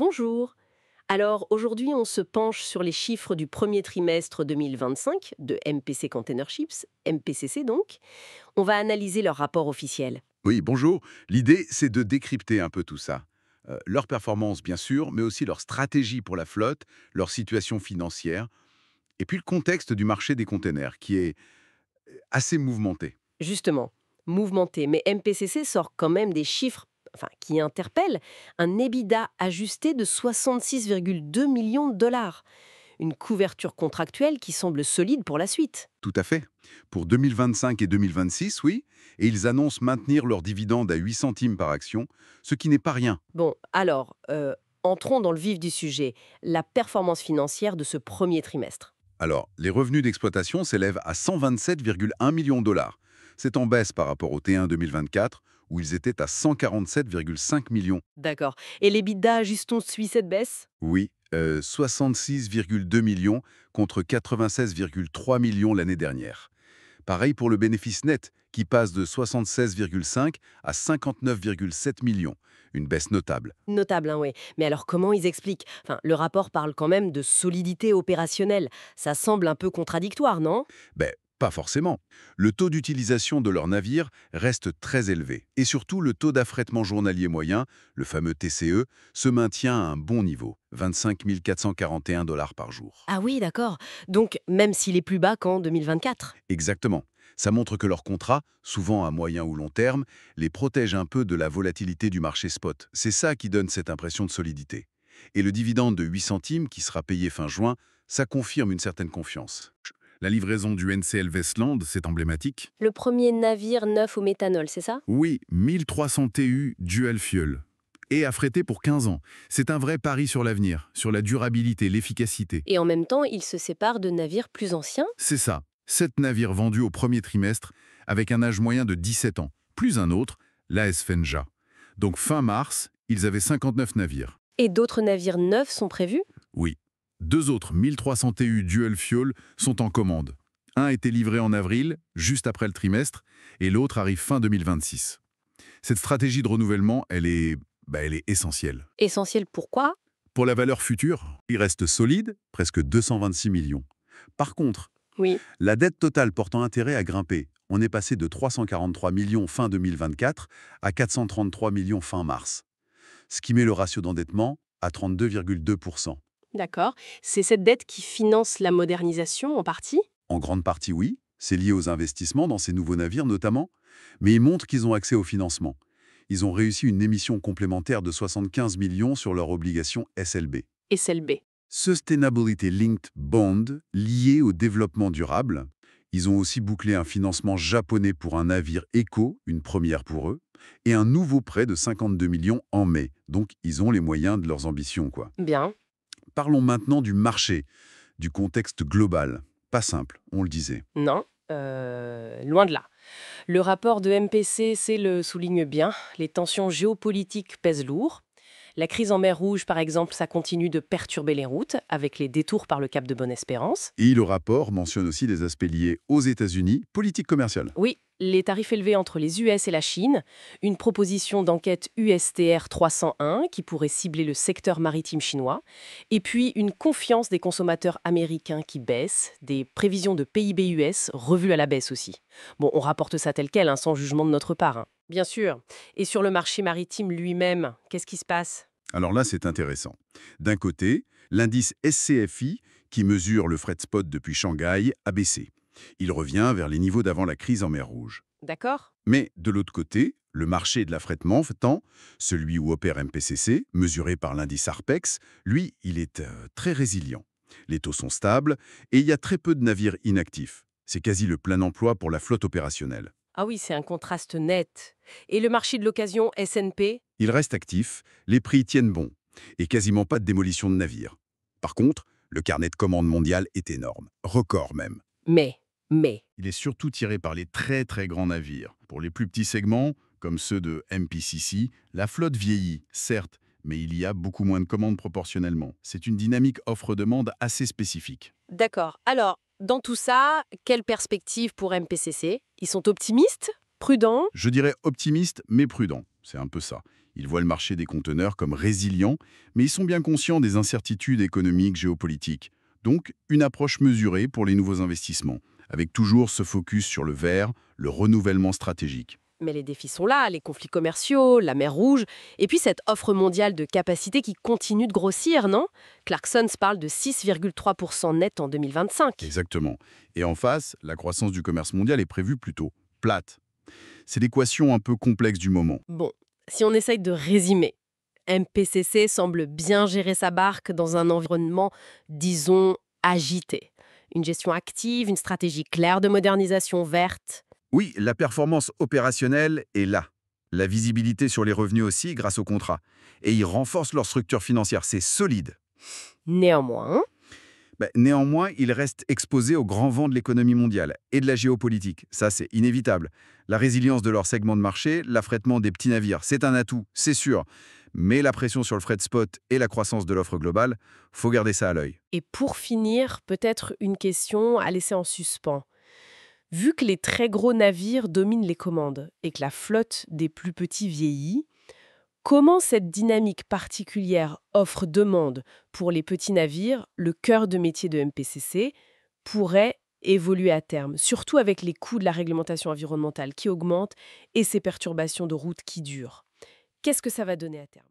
Bonjour. Alors aujourd'hui, on se penche sur les chiffres du premier trimestre 2025 de MPC Container Ships, MPCC donc. On va analyser leur rapport officiel. Oui, bonjour. L'idée, c'est de décrypter un peu tout ça. Leur performance, bien sûr, mais aussi leur stratégie pour la flotte, leur situation financière, et puis le contexte du marché des containers, qui est assez mouvementé. Justement, mouvementé, mais MPCC sort quand même des chiffres qui interpellent. Un EBITDA ajusté de 66,2 millions de dollars. Une couverture contractuelle qui semble solide pour la suite. Tout à fait. Pour 2025 et 2026, oui, et ils annoncent maintenir leur dividende à 8 centimes par action, ce qui n'est pas rien. Bon, alors, entrons dans le vif du sujet. La performance financière de ce premier trimestre. Alors, les revenus d'exploitation s'élèvent à 127,1 millions de dollars. C'est en baisse par rapport au T1 2024, où ils étaient à 147,5 millions. D'accord. Et l'EBITDA, ajustons, suit cette baisse? Oui, 66,2 millions contre 96,3 millions l'année dernière. Pareil pour le bénéfice net, qui passe de 76,5 à 59,7 millions. Une baisse notable. Notable, hein, oui. Mais alors comment ils expliquent? Le rapport parle quand même de solidité opérationnelle. Ça semble un peu contradictoire, non? Ben, pas forcément. Le taux d'utilisation de leurs navires reste très élevé. Et surtout, le taux d'affrètement journalier moyen, le fameux TCE, se maintient à un bon niveau, 25 441 dollars par jour. Ah oui, d'accord. Donc, même s'il est plus bas qu'en 2024. Exactement. Ça montre que leurs contrats, souvent à moyen ou long terme, les protègent un peu de la volatilité du marché spot. C'est ça qui donne cette impression de solidité. Et le dividende de 8 centimes qui sera payé fin juin, ça confirme une certaine confiance. La livraison du NCL Westland, c'est emblématique. Le premier navire neuf au méthanol, c'est ça? Oui, 1300 TU dual fuel. Et affrété pour 15 ans. C'est un vrai pari sur l'avenir, sur la durabilité, l'efficacité. Et en même temps, il se sépare de navires plus anciens? C'est ça. 7 navires vendus au premier trimestre, avec un âge moyen de 17 ans, plus un autre, l'AS Fenja. Donc fin mars, ils avaient 59 navires. Et d'autres navires neufs sont prévus? Oui. Deux autres 1300 TU dual fuel sont en commande. Un était livré en avril, juste après le trimestre, et l'autre arrive fin 2026. Cette stratégie de renouvellement, elle est essentielle. Essentiels pourquoi? Pour la valeur future, il reste solide, presque 226 millions. Par contre, Oui. la dette totale portant intérêt a grimpé. On est passé de 343 millions fin 2024 à 433 millions fin mars, ce qui met le ratio d'endettement à 32,2%. D'accord. C'est cette dette qui finance la modernisation en partie? En grande partie, oui, c'est lié aux investissements dans ces nouveaux navires notamment, mais ils montrent qu'ils ont accès au financement. Ils ont réussi une émission complémentaire de 75 millions sur leur obligation SLB. SLB. Sustainability Linked Bond, lié au développement durable. Ils ont aussi bouclé un financement japonais pour un navire éco, une première pour eux, et un nouveau prêt de 52 millions en mai. Donc, ils ont les moyens de leurs ambitions, quoi. Bien. Parlons maintenant du marché, du contexte global. Pas simple, on le disait. Non. Loin de là. Le rapport de MPC le souligne bien. Les tensions géopolitiques pèsent lourd. La crise en mer Rouge, par exemple, ça continue de perturber les routes, avec les détours par le Cap de Bonne-Espérance. Et le rapport mentionne aussi des aspects liés aux États-Unis, politique commerciale. Oui, les tarifs élevés entre les US et la Chine, une proposition d'enquête USTR 301 qui pourrait cibler le secteur maritime chinois, et puis une confiance des consommateurs américains qui baisse, des prévisions de PIB US revues à la baisse aussi. Bon, on rapporte ça tel quel, hein, sans jugement de notre part, hein. Bien sûr. Et sur le marché maritime lui-même, qu'est-ce qui se passe? Alors là, c'est intéressant. D'un côté, l'indice SCFI, qui mesure le fret spot depuis Shanghai, a baissé. Il revient vers les niveaux d'avant la crise en mer Rouge. D'accord? Mais de l'autre côté, le marché de l'affrètement, celui où opère MPCC, mesuré par l'indice ARPEX, lui, il est très résilient. Les taux sont stables et il y a très peu de navires inactifs. C'est quasi le plein emploi pour la flotte opérationnelle. Ah oui, c'est un contraste net. Et le marché de l'occasion SNP? Il reste actif, les prix tiennent bon, et quasiment pas de démolition de navires. Par contre, le carnet de commandes mondial est énorme, record même. Mais, Il est surtout tiré par les très très grands navires. Pour les plus petits segments, comme ceux de MPCC, la flotte vieillit, certes, mais il y a beaucoup moins de commandes proportionnellement. C'est une dynamique offre-demande assez spécifique. d'accord. Alors, dans tout ça, quelle perspective pour MPCC? Ils sont optimistes? Prudents? Je dirais optimiste mais prudent, c'est un peu ça. Ils voient le marché des conteneurs comme résilient, mais ils sont bien conscients des incertitudes économiques, géopolitiques. Donc, une approche mesurée pour les nouveaux investissements, avec toujours ce focus sur le vert, le renouvellement stratégique. Mais les défis sont là, les conflits commerciaux, la mer Rouge, et puis cette offre mondiale de capacité qui continue de grossir, non? Clarksons parle de 6,3% net en 2025. Exactement. Et en face, la croissance du commerce mondial est prévue plutôt plate. C'est l'équation un peu complexe du moment. Bon, si on essaye de résumer, MPCC semble bien gérer sa barque dans un environnement, disons, agité. Une gestion active, une stratégie claire de modernisation verte. Oui, la performance opérationnelle est là. La visibilité sur les revenus aussi grâce au contrat. Et ils renforcent leur structure financière, c'est solide. Néanmoins, Néanmoins, ils restent exposés au grand vent de l'économie mondiale et de la géopolitique. Ça, c'est inévitable. La résilience de leur segment de marché, l'affrètement des petits navires, c'est un atout, c'est sûr. Mais la pression sur le fret spot et la croissance de l'offre globale, faut garder ça à l'œil. et pour finir, peut-être une question à laisser en suspens. Vu que les très gros navires dominent les commandes et que la flotte des plus petits vieillit, comment cette dynamique particulière offre-demande pour les petits navires, le cœur de métier de MPCC, pourrait évoluer à terme, surtout avec les coûts de la réglementation environnementale qui augmentent et ces perturbations de route qui durent? Qu'est-ce que ça va donner à terme?